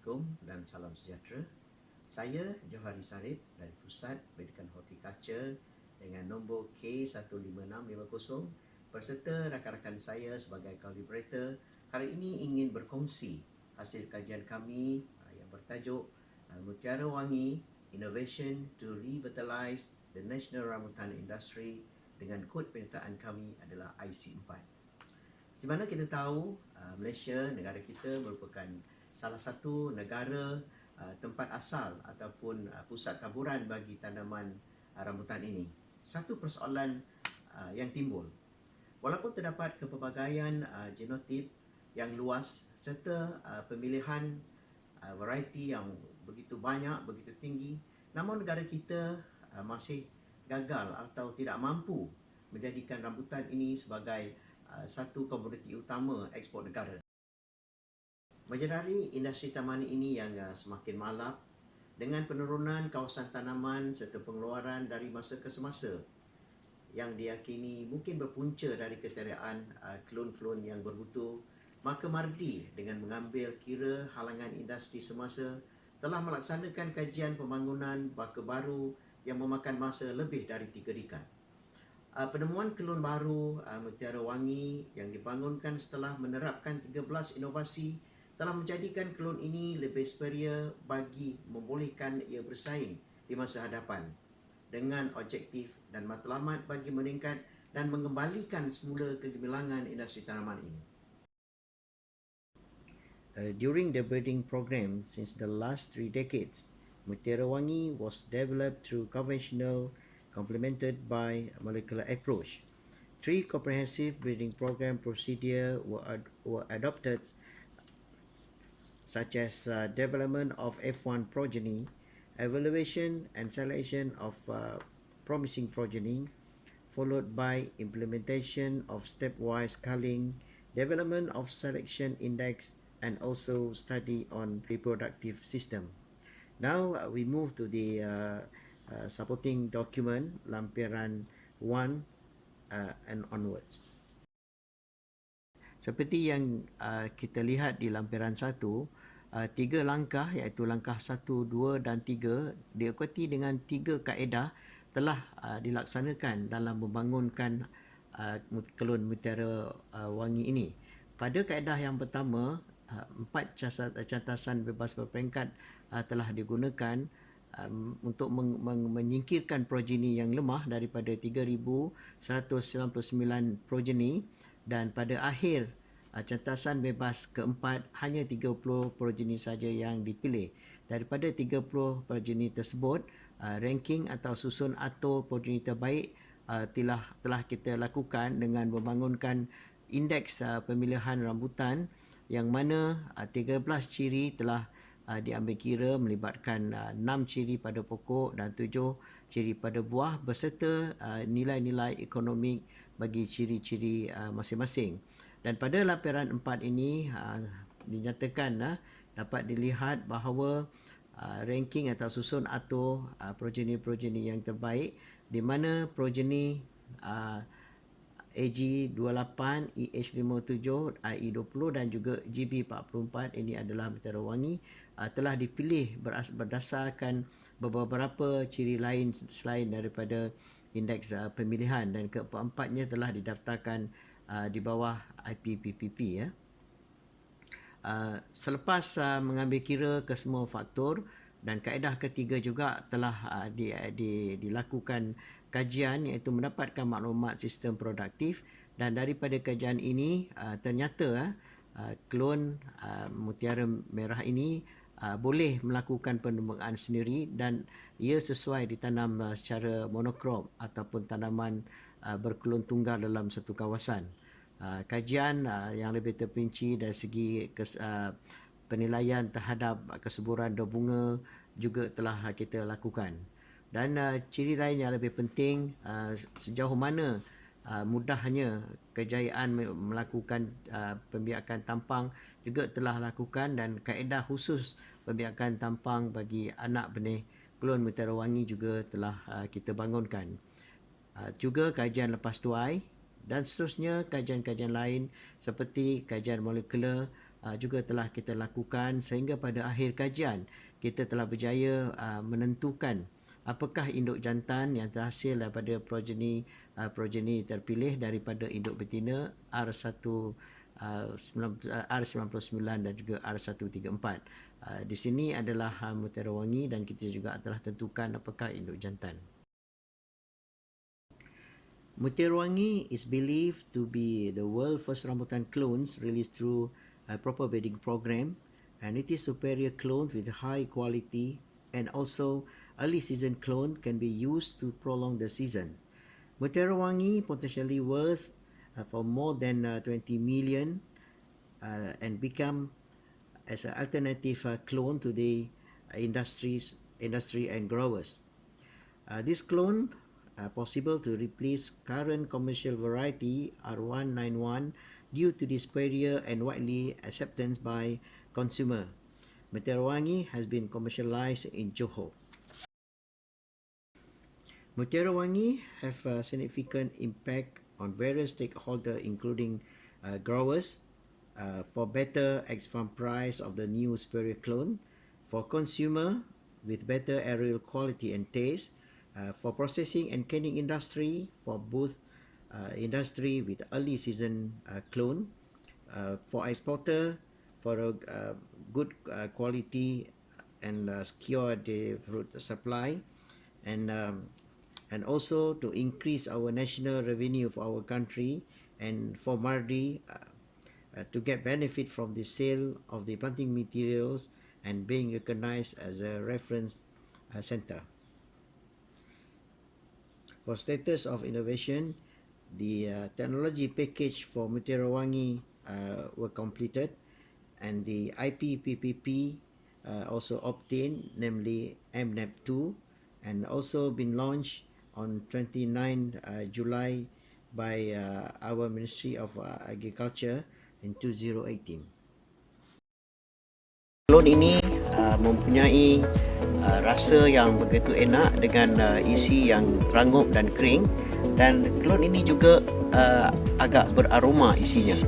Assalamualaikum dan salam sejahtera. Saya Johari Sarip dari Pusat Pendidikan Horticulture dengan nombor K15650 berserta rakan-rakan saya sebagai collaborator hari ini ingin berkongsi hasil kajian kami yang bertajuk Mutiara Wangi Innovation to Revitalize the National Rambutan Industry dengan kod penyertaan kami adalah IC4. Di mana kita tahu Malaysia, negara kita merupakan salah satu negara tempat asal ataupun pusat taburan bagi tanaman rambutan ini. Satu persoalan yang timbul, walaupun terdapat kepelbagaian genotip yang luas serta pemilihan variety yang begitu banyak, begitu tinggi, namun negara kita masih gagal atau tidak mampu menjadikan rambutan ini sebagai satu komoditi utama ekspor negara. Menyedari industri taman ini yang semakin malap dengan penurunan kawasan tanaman serta pengeluaran dari masa ke semasa yang diyakini mungkin berpunca dari ketiadaan klon-klon yang bermutu, maka Mardi dengan mengambil kira halangan industri semasa telah melaksanakan kajian pembangunan baka baru yang memakan masa lebih dari 3 dekad. Penemuan kelun baru Mutiara Wangi yang dibangunkan setelah menerapkan 13 inovasi telah menjadikan kelun ini lebih superior bagi membolehkan ia bersaing di masa hadapan dengan objektif dan matlamat bagi meningkat dan mengembalikan semula kegemilangan industri tanaman ini. During the breeding program since the last 3 decades, Mutiara Wangi was developed through conventional complemented by molecular approach. 3 comprehensive breeding program procedures were adopted, such as development of F1 progeny, evaluation and selection of promising progeny, followed by implementation of stepwise culling, development of selection index, and also study on reproductive system. Now we move to the supporting document, lampiran 1 and onwards. Seperti yang kita lihat di lampiran 1, 3 langkah iaitu langkah 1, 2 dan 3 diikuti dengan 3 kaedah telah dilaksanakan dalam membangunkan kelun Mutiara Wangi ini. Pada kaedah yang pertama, 4 cantasan bebas berperingkat telah digunakan untuk menyingkirkan progeny yang lemah daripada 3,199 progeny, dan pada akhir cantasan bebas keempat hanya 30 progeny saja yang dipilih. Daripada 30 progeny tersebut, ranking atau susun atur progeny terbaik telah kita lakukan dengan membangunkan indeks pemilihan rambutan yang mana 13 ciri telah diambil kira melibatkan 6 ciri pada pokok dan 7 ciri pada buah berserta nilai-nilai ekonomik bagi ciri-ciri masing-masing. Dan pada lampiran 4 ini dinyatakan dapat dilihat bahawa ranking atau susun atur progeny-progeny yang terbaik, di mana progeny AG28, EH57, IE20 dan juga GB44 ini adalah Mutiara Wangi telah dipilih berdasarkan beberapa ciri lain selain daripada indeks pemilihan, dan keempat-empatnya telah didaftarkan di bawah IPPPP. Selepas mengambil kira kesemua faktor, dan kaedah ketiga juga telah dilakukan kajian iaitu mendapatkan maklumat sistem produktif, dan daripada kajian ini ternyata klon Mutiara Merah ini boleh melakukan pengembangan sendiri dan ia sesuai ditanam secara monokrom ataupun tanaman berkelun tunggal dalam satu kawasan. Kajian yang lebih terperinci dari segi penilaian terhadap kesuburan daun bunga juga telah kita lakukan. Dan ciri lain yang lebih penting, sejauh mana mudahnya kejayaan melakukan pembiakan tampang juga telah lakukan, dan kaedah khusus pembiakan tampang bagi anak benih kelun Mutiara Wangi juga telah kita bangunkan. Juga kajian lepas tuai dan seterusnya kajian-kajian lain seperti kajian molekular juga telah kita lakukan sehingga pada akhir kajian kita telah berjaya menentukan apakah induk jantan yang terhasil daripada progeny terpilih daripada induk betina R1 R99 dan juga R134. Di sini adalah Mutiara Wangi dan kita juga telah tentukan apakah induk jantan. Mutiara Wangi is believed to be the world first rambutan clones released through a proper breeding program, and it is superior clone with high quality, and also early season clone can be used to prolong the season. Mutiara Wangi potentially worth for more than 20 million and become as an alternative clone to the industry and growers. This clone possible to replace current commercial variety R191 due to the superior and widely acceptance by consumer. Mutiara Wangi has been commercialized in Johor. Mutiara Wangi have a significant impact on various stakeholders including growers for better ex-farm price of the new superior clone, for consumer with better aerial quality and taste, for processing and canning industry, for both industry with early season clone, for exporter for a good quality and secure the fruit supply, and also to increase our national revenue for our country, and for Mardi to get benefit from the sale of the planting materials and being recognized as a reference center. For status of innovation, the technology package for Mutiara Wangi were completed, and the IPPPP also obtained, namely MNEP2, and also been launched on 29 July by our Ministry of Agriculture in 2018. Klon ini mempunyai rasa yang begitu enak dengan isi yang rangup dan kering, dan klon ini juga agak beraroma isinya.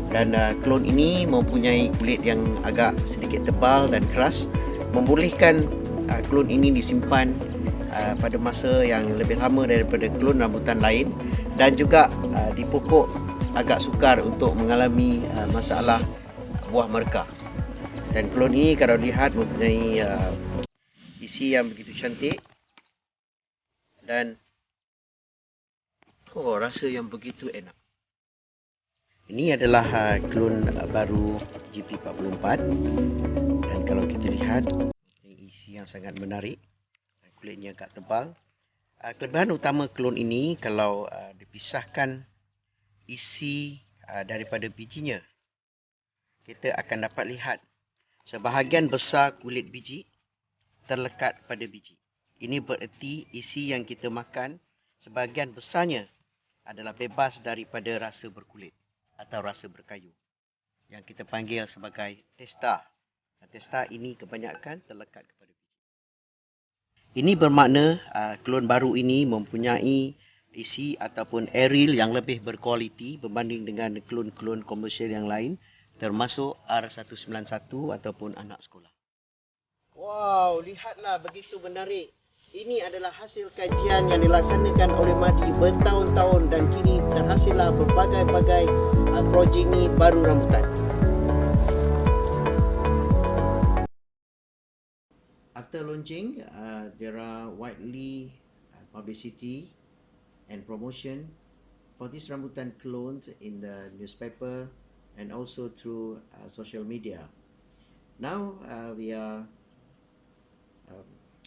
Dan klon ini mempunyai kulit yang agak sedikit tebal dan keras, membolehkan klon ini disimpan pada masa yang lebih lama daripada klon rambutan lain, dan juga di pokok agak sukar untuk mengalami masalah buah mereka. Dan klon ini kalau lihat mempunyai isi yang begitu cantik dan rasa yang begitu enak. Ini adalah klon baru GP44, dan kalau kita lihat isi yang sangat menarik, kulitnya agak tebal. Kelebihan utama klon ini kalau dipisahkan isi daripada bijinya, kita akan dapat lihat sebahagian besar kulit biji terlekat pada biji. Ini bererti isi yang kita makan sebahagian besarnya adalah bebas daripada rasa berkulit atau rasa berkayu, yang kita panggil sebagai testa. Testa ini kebanyakan terlekat kepada biji. Ini bermakna klon baru ini mempunyai isi ataupun aerial yang lebih berkualiti berbanding dengan klon-klon komersial yang lain, termasuk R191 ataupun anak sekolah. Wow, lihatlah begitu menarik. Ini adalah hasil kajian yang dilaksanakan oleh Mardi bertahun-tahun, dan kini terhasillah berbagai-bagai progeny baru rambutan. After launching, there are widely publicity and promotion for this rambutan clones in the newspaper and also through social media. Now we are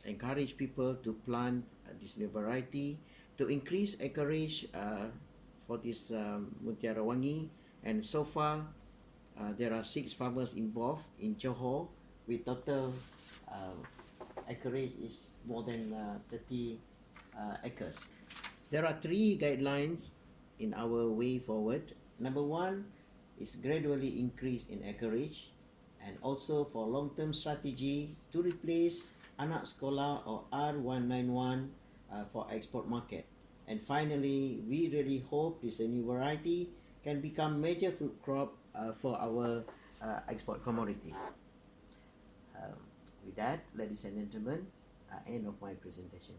encourage people to plant this new variety to increase acreage for this Mutiara Wangi, and so far there are 6 farmers involved in Johor with total acreage is more than 30 acres. There are 3 guidelines in our way forward. Number 1 is gradually increase in acreage, and also for long-term strategy to replace anak sekolah or R191 for export market. And finally, we really hope this new variety can become major fruit crop for our export commodity. With that, ladies and gentlemen, end of my presentation.